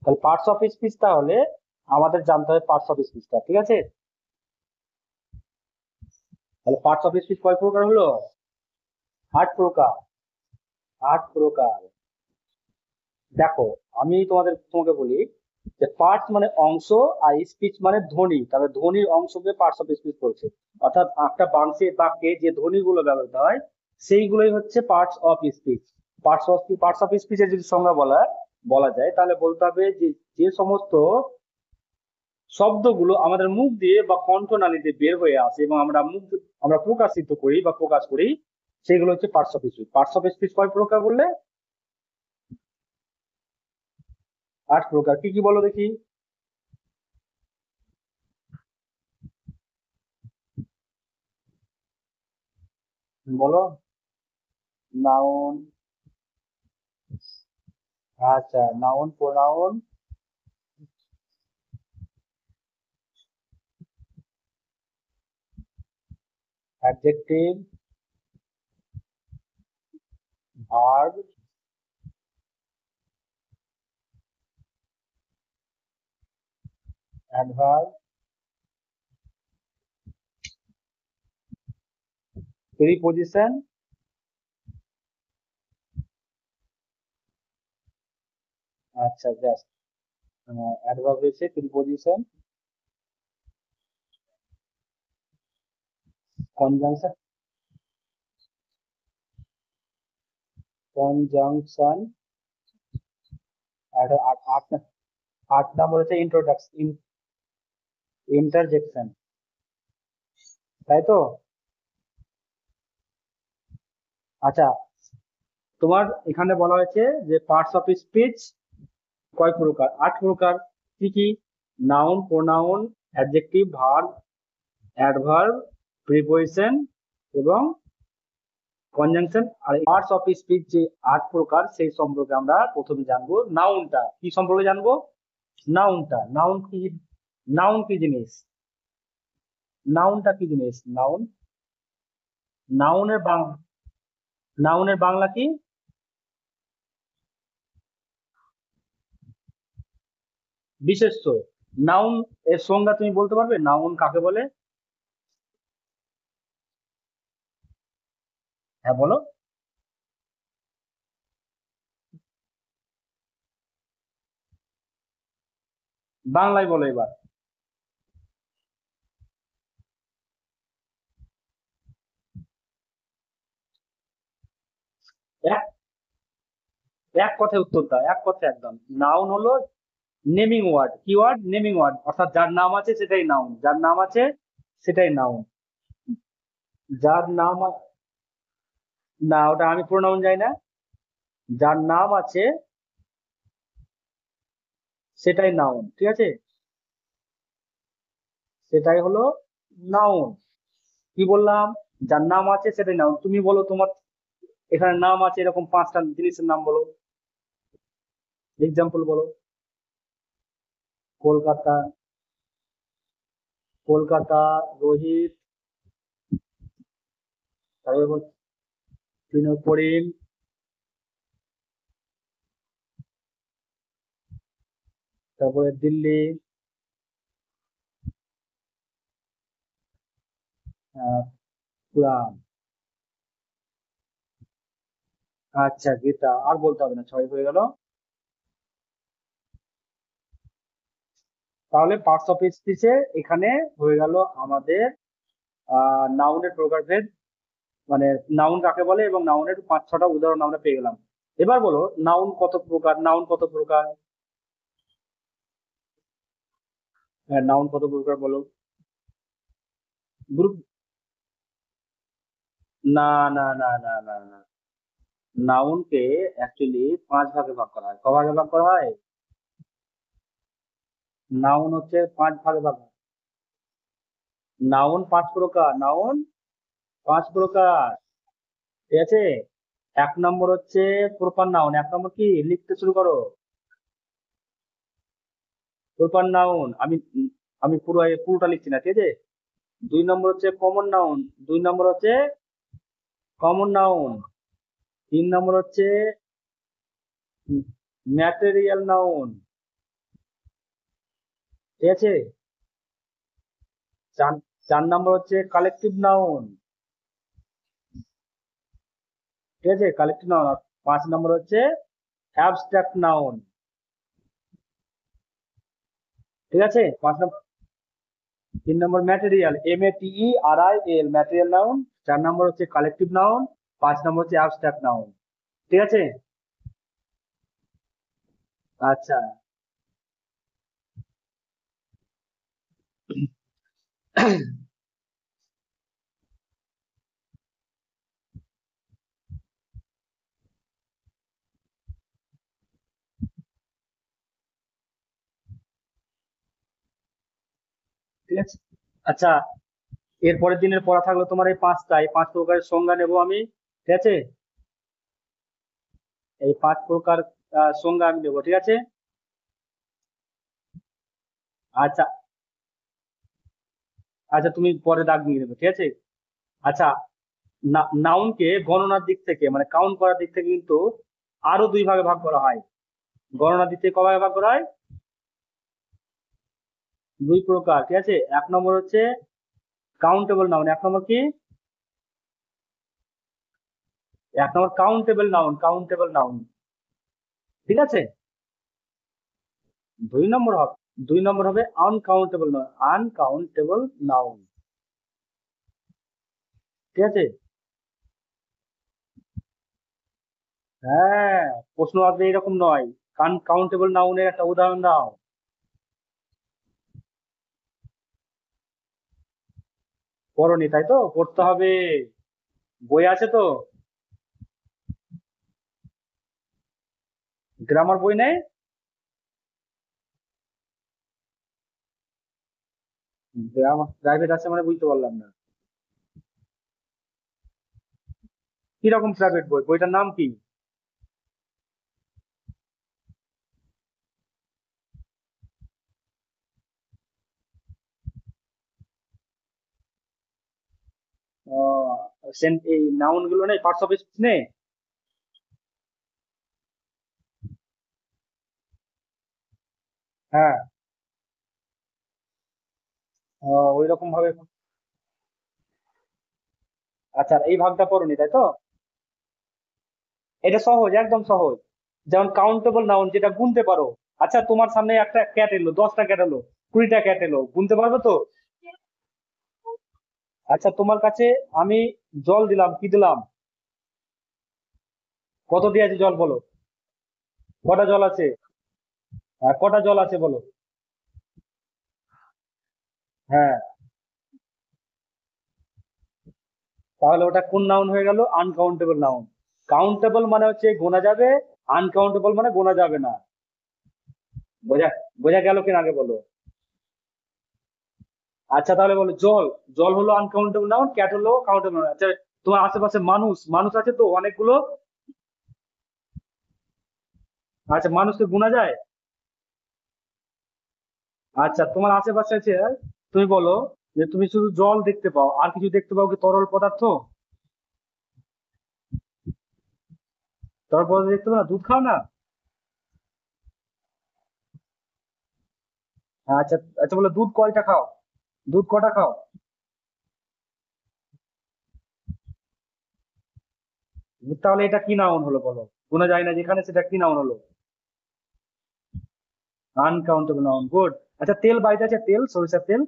তাহলে parts of speech, তাহলে আমাদের জানতে হবে পার্টস অফ স্পিচটা, ঠিক আছে? তাহলে পার্টস অফ স্পিচ কয় প্রকার হলো? 8 প্রকার। 8 প্রকার। দেখো, আমি তোমাকে বলি যে পার্টস মানে অংশ, আর স্পিচ মানে ধ্বনি, তবে ধ্বনির অংশকে পার্টস অফ স্পিচ বলছে। অর্থাৎ একটা বাক্যে যে ধ্বনিগুলো ব্যবহৃত হয় সেইগুলোই হচ্ছে parts of speech. Parts of স্পিচের যদি সংজ্ঞা বলা যায়, তাহলে বলতে হবে যে যে সমস্ত শব্দগুলো আমাদের মুখ দিয়ে বা কণ্ঠনালীতে বের হয়ে আসে এবং আমরা প্রকাশিত করি বা প্রকাশ করি, সেগুলো হচ্ছে parts of speech. Parts of speech কয় প্রকার বললে? 8 প্রকার। কি কি বলো দেখি। বলো। নাউন। আচ্ছা, noun, pronoun, adjective, verb, adverb, preposition. আচ্ছা, জাস্ট অ্যাডভার্ব হয়েছে, প্রিপজিশন, কনজাংশন। কনজাংশন। আর আট আট আট নাম্বার হচ্ছে ইন্টারজেকশন, তাই তো? আচ্ছা, তোমার এখানে বলা হয়েছে যে পার্টস অফ স্পিচ কয় প্রকার? 8 প্রকার। কি কি? Noun, pronoun, adjective, verb, adverb, preposition এবং কনজাংশন। আর পার্টস অফ স্পিচ যে 8 প্রকার, সেই সম্পর্কে আমরা প্রথমে জানবো নাউনটা কি সম্পর্কে জানবো। নাউন কি জিনিস? নাউনটা কি জিনিস? নাউনের বাং নাউনের বাংলা কি? বিশেষ্য। নাউন এর সংজ্ঞা তুমি বলতে পারবে, নাউন কাকে বলে? হ্যাঁ, বলো। বাংলায় বলো এবার। এক এক কথায় উত্তর দাও, এক কথায় একদম। নাউন হলো নেমিং ওয়ার্ড। কি ওয়ার্ড? Naming word. অর্থাৎ যার নাম আছে সেটাই নাউন, যার নাম আছে সেটাই নাউন। যার নাম না, ওটা আমি প্রোনাউন যাই না। যার নাম আছে সেটাই নাউন, ঠিক আছে? সেটাই হলো নাউন। কি বললাম? যার নাম আছে সেটাই নাউন। তুমি বলো, তোমার এখানে নাম আছে এরকম 5টা জিনিসের নাম বলো, এক্সাম্পল বলো। কলকাতা। কলকাতা, রোহিত, তারপর করিম, তারপরে দিল্লি, আহ, পুরাণ। আচ্ছা, গীতা। আর বলতে হবে না, 6 হয়ে গেল। তাহলে পার্টস অফ স্পিচে এখানে হয়ে গেল আমাদের নাউনের প্রকারভেদ, মানে নাউন কাকে বলে এবং নাউনের 5-6টা উদাহরণ আমরা পেয়ে গেলাম। এবার বলো, নাউন কত প্রকার? হ্যাঁ, নাউন কত প্রকার বলো। গ্রুপ। না, না, না, না, না, না। নাউনকে অ্যাকচুয়ালি 5 ভাগে ভাগ করা হয়। কভাগে ভাগ করা হয়? নাউন হচ্ছে 5 ভাগে ভাগ। নাউন 5 প্রকার। নাউন 5 প্রকার, ঠিক আছে? 1 নম্বর হচ্ছে প্রপার নাউন। 1 নম্বর কি? লিখতে শুরু করো। Proper noun. আমি পুরোটা লিখছি না, ঠিক আছে? 2 নম্বর হচ্ছে কমন নাউন। 2 নম্বর হচ্ছে কমন নাউন। 3 নম্বর হচ্ছে ম্যাটেরিয়াল নাউন। ঠিক আছে। চার চার নাম্বার হচ্ছে কালেকটিভ নাউন, ঠিক আছে, কালেকটিভ নাউন। আর 5 নম্বর হচ্ছে অ্যাবস্ট্রাক্ট নাউন, ঠিক আছে। 5 নম্বর। 3 নম্বর ম্যাটেরিয়াল, MATERIAL, ম্যাটেরিয়াল নাউন। 4 নম্বর হচ্ছে কালেকটিভ নাউন। 5 নম্বর হচ্ছে অ্যাবস্ট্রাক্ট নাউন, ঠিক আছে। আচ্ছা। ঠিক আছে। আচ্ছা, এর পরের দিনের পড়া থাকলো তোমার এই 5টা, এই 5 প্রকারের সংজ্ঞা নেবো আমি, ঠিক আছে। এই 5 প্রকার সংজ্ঞা আমি নেবো, ঠিক আছে। আচ্ছা। আচ্ছা, তুমি পরে দাগ দিয়ে দেবে, ঠিক আছে। আচ্ছা, নাউনকে গণনার দিক থেকে মানে কাউন্ট করার দিক থেকে কিন্তু আরো 2 ভাগে ভাগ করা হয়। গণনার দিক থেকে কভাবে ভাগ করা হয়? 2 প্রকার, ঠিক আছে। 1 নম্বর হচ্ছে কাউন্টেবল নাউন। 1 নম্বর কি? 1 নম্বর কাউন্টেবল নাউন, কাউন্টেবল নাউন, ঠিক আছে। 2 নম্বর হবে, 2 নম্বর হবে আনকাউন্টেবল নাউন, আনকাউন্টেবল নাউন, ঠিক আছে। হ্যাঁ, প্রশ্ন আসবে এরকম নয়, কাউন্টেবল নাউনের একটা উদাহরণ দাও। পড়োনি তাই তো, পড়তে হবে, বই আছে তো। গ্রামার বই নেই? গ্রামার প্রাইভেট আছে মানে বুঝতে পারলাম না। কিরকম প্রাইভেট বই, বইটার নাম কি? এই নাউন গুলো নেই, পার্টস অফ স্পিচ নেই? হ্যাঁ। ওই রকম ভাবে। আচ্ছা, এই ভাগটা পড়োনি তাই তো। এটা সহজ, একদম সহজ। যেমন কাউন্টেবল নাউন, যেটা গুনতে পারো। আচ্ছা, তোমার সামনে একটা ক্যাট এলো, 10টা ক্যাট এলো, 20টা ক্যাট এলো, গুনতে পারবে তো? আচ্ছা, তোমার কাছে আমি জল দিলাম, কি দিলাম? কত দিয়ে আছে জল বলো? কটা জল আছে? কটা জল আছে বলো? হ্যাঁ। তাহলে ওটা কোন নাউন হয়ে গেল? Uncountable noun. কাউন্টেবল মানে হচ্ছে গোনা যাবে, আনকাউন্টেবল মানে গোনা যাবে না। বোঝা বোঝা গেল কিনা আগে বলো। আচ্ছা, তাহলে বলো জল। জল হলো আনকাউন্টেবল নাউন, ক্যাট হলো কাউন্টেবল নাউন। আচ্ছা, তোমার আশেপাশে মানুষ, মানুষ আছে তো অনেকগুলো। আচ্ছা, মানুষকে গোনা যায়? আচ্ছা, তোমার আশেপাশে আছে, তুমি বলো যে তুমি শুধু জল দেখতে পাও, আর কিছু দেখতে পাও কি তরল পদার্থ? তরল পদার্থ দেখতে পাও না, দুধ খাও না? আচ্ছা। আচ্ছা, বলো দুধ কয়টা খাও? দুধ কটা খাও? তাহলে এটা কি নাউন হলো বলো? গোনা যায় না যেখানে, সেটা কি নাউন হলো? Uncountable noun, good. আচ্ছা, তেল বাড়িতে আছে, তেল, সরিষার তেল।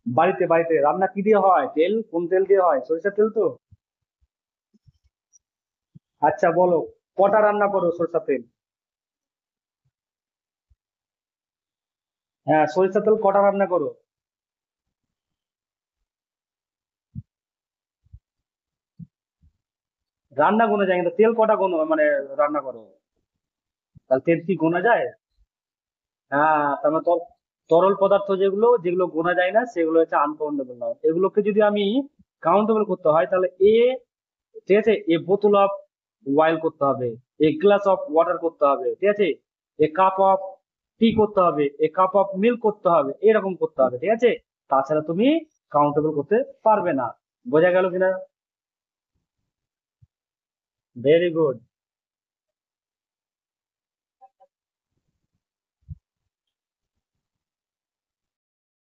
বাড়িতে বাড়িতে রান্না কি দিয়ে হয়? তেল কোন তেল দিয়ে হয়? সরিষার তেল তো। আচ্ছা, বলো কটা রান্না করো সরিষার তেল? হ্যাঁ, সরিষার তেল কটা রান্না করো? রান্না গোনা যায়, কিন্তু তেল কটা গোনো মানে রান্না করো? তাহলে তেল কি গোনা যায়? হ্যাঁ, তার মানে তরল পদার্থ যেগুলো যেগুলো গোনা যায় না, সেগুলো হচ্ছে আনকাউন্টেবল নাউন। এগুলোকে যদি আমি কাউন্টেবল করতে হয়, তাহলে ঠিক আছে, এ বোতল অফ ওয়াইল করতে হবে, এ গ্লাস অফ ওয়াটার করতে হবে, ঠিক আছে, এ কাপ অফ টি করতে হবে, এ কাপ অফ মিল্ক করতে হবে, এরকম করতে হবে, ঠিক আছে। তাছাড়া তুমি কাউন্টেবল করতে পারবে না। বোঝা গেল কিনা? Very good.